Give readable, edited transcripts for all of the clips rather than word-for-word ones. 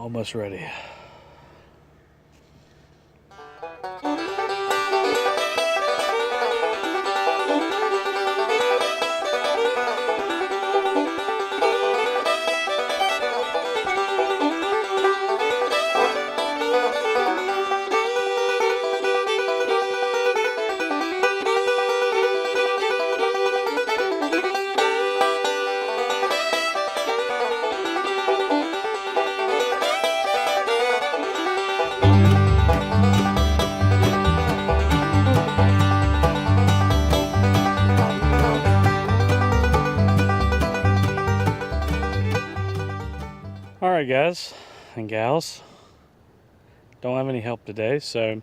Almost ready. Alright guys and gals, don't have any help today, so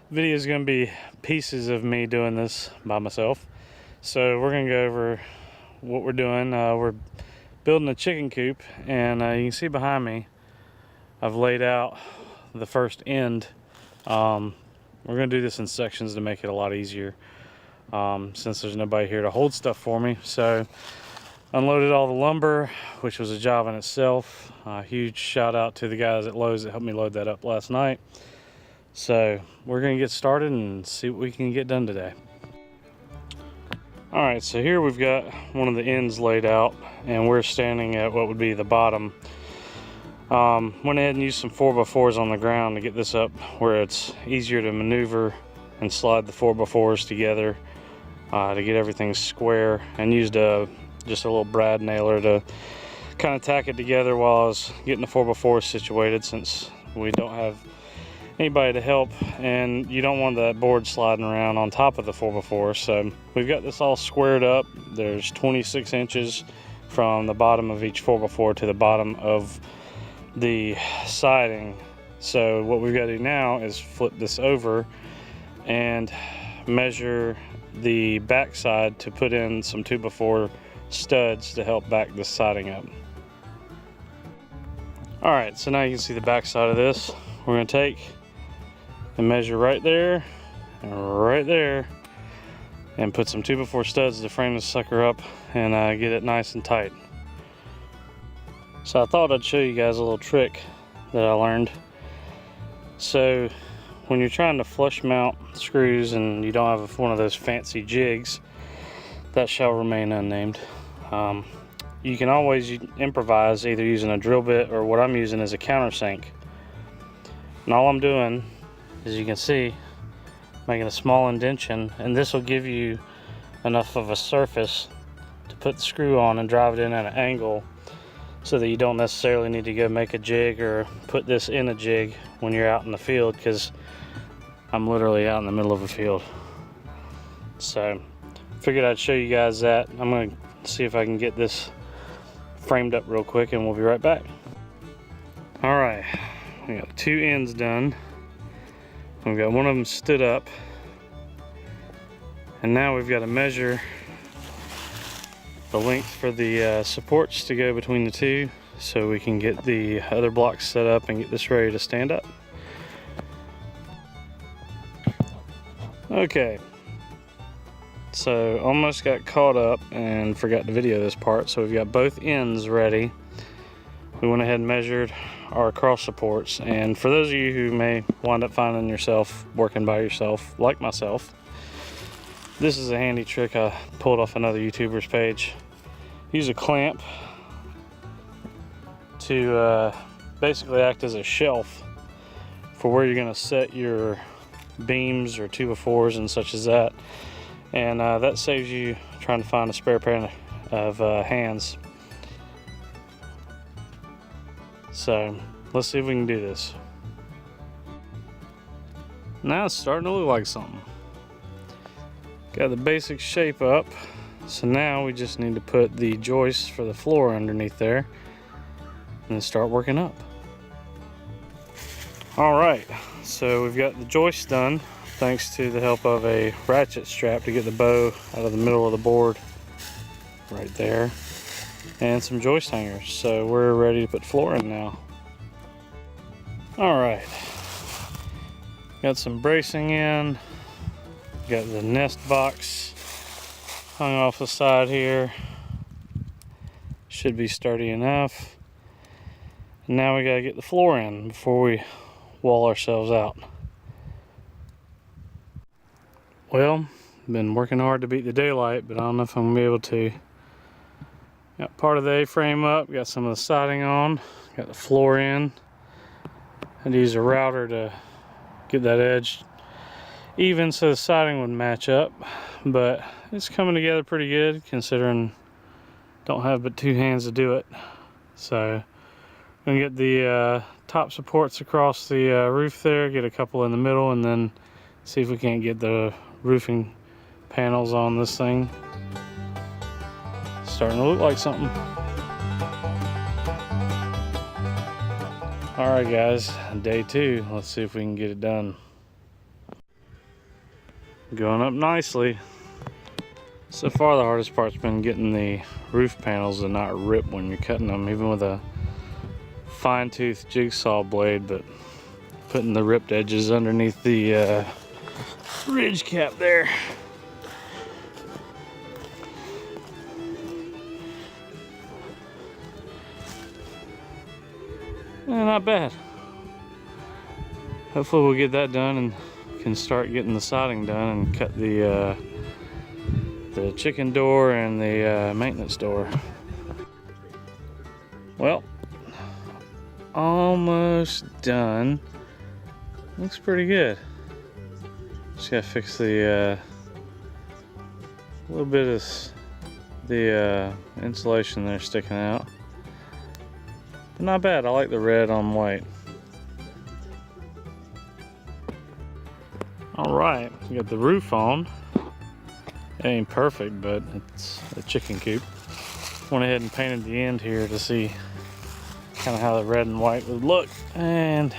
the video is going to be pieces of me doing this by myself. So we're going to go over what we're doing. We're building a chicken coop, and you can see behind me I've laid out the first end. We're going to do this in sections to make it a lot easier, since there's nobody here to hold stuff for me. So unloaded all the lumber, which was a job in itself. Huge shout out to the guys at Lowe's that helped me load that up last night. So we're gonna get started and see what we can get done today. All right, so here we've got one of the ends laid out, and we're standing at what would be the bottom. Went ahead and used some 4x4s on the ground to get this up where it's easier to maneuver and slide the 4x4s together to get everything square, and used just a little brad nailer to kind of tack it together while I was getting the 4x4 situated, since we don't have anybody to help and you don't want that board sliding around on top of the 4x4. So we've got this all squared up. There's 26 inches from the bottom of each 4x4 to the bottom of the siding. So what we've got to do now is flip this over and measure the back side to put in some 2x4 studs to help back the siding up. All right, so now you can see the back side of this. We're going to take and measure right there and put some 2x4 studs to frame this sucker up and get it nice and tight. So I thought I'd show you guys a little trick that I learned. So when you're trying to flush mount screws and you don't have one of those fancy jigs, that shall remain unnamed, you can always improvise either using a drill bit, or what I'm using is a countersink. And all I'm doing, as you can see, making a small indention, and this will give you enough of a surface to put the screw on and drive it in at an angle, so that you don't necessarily need to go make a jig or put this in a jig when you're out in the field, because I'm literally out in the middle of a field. So figured I'd show you guys that. I'm going to see if I can get this framed up real quick, and we'll be right back. All right, we got two ends done. We've got one of them stood up, and now we've got to measure the length for the supports to go between the two, so we can get the other blocks set up and get this ready to stand up. Okay, so almost got caught up and forgot to video this part. So we've got both ends ready. We went ahead and measured our cross supports, and for those of you who may wind up finding yourself working by yourself like myself, this is a handy trick I pulled off another YouTuber's page. Use a clamp to basically act as a shelf for where you're going to set your beams or 2x4s and such as that, and that saves you trying to find a spare pair of hands. So let's see if we can do this. Now it's starting to look like something. Got the basic shape up, so now we just need to put the joists for the floor underneath there and then start working up. All right, so we've got the joists done thanks to the help of a ratchet strap to get the bow out of the middle of the board right there, and some joist hangers. So we're ready to put floor in now. All right, got some bracing in, got the nest box hung off the side here, should be sturdy enough. Now we gotta get the floor in before we wall ourselves out. Well, been working hard to beat the daylight, but I don't know if I'm gonna be able to. Got part of the A-frame up, got some of the siding on, got the floor in. I'd use a router to get that edge even so the siding would match up, but it's coming together pretty good considering don't have but 2 hands to do it. So I'm gonna get the top supports across the roof there, get a couple in the middle, and then see if we can't get the roofing panels on this thing. Starting to look like something. All right guys, day 2, let's see if we can get it done. Going up nicely. So far the hardest part's been getting the roof panels to not rip when you're cutting them, even with a fine-tooth jigsaw blade, but putting the ripped edges underneath the ridge cap there. Not bad. Hopefully we'll get that done and can start getting the siding done and cut the chicken door and the maintenance door. Well, almost done. Looks pretty good. Just gotta fix the little bit of the insulation there sticking out. But not bad. I like the red on white. All right, we got the roof on. It ain't perfect, but it's a chicken coop. Went ahead and painted the end here to see kind of how the red and white would look, and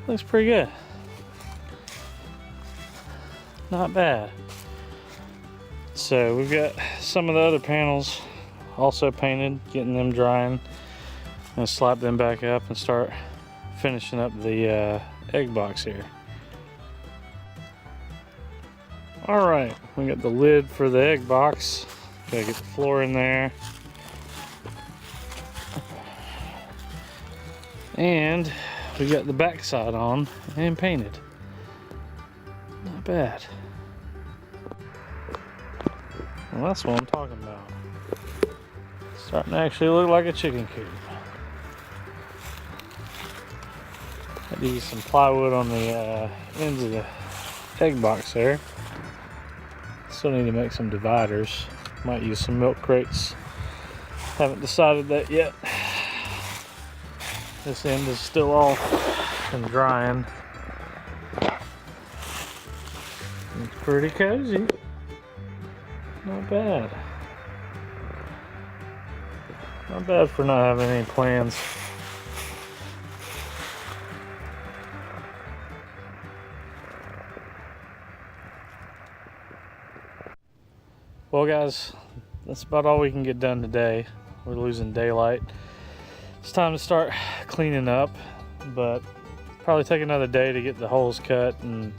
looks pretty good. Not bad. So we've got some of the other panels also painted, getting them drying. I'm gonna slap them back up and start finishing up the egg box here. All right, we got the lid for the egg box. Gotta get the floor in there. And we got the back side on and painted. Not bad. Well, that's what I'm talking about. Starting to actually look like a chicken coop. Had to use some plywood on the ends of the egg box there. Still need to make some dividers. Might use some milk crates. Haven't decided that yet. This end is still off and drying. It's pretty cozy. Not bad. Not bad for not having any plans. Well guys, that's about all we can get done today. We're losing daylight. It's time to start cleaning up, but probably take another day to get the holes cut and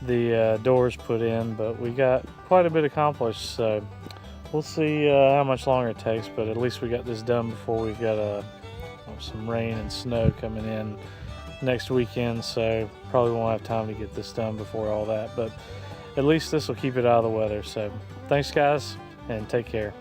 the doors put in, but we got quite a bit accomplished, so we'll see how much longer it takes, but at least we got this done before we've got some rain and snow coming in next weekend, so probably won't have time to get this done before all that, but at least this will keep it out of the weather. So thanks guys, and take care.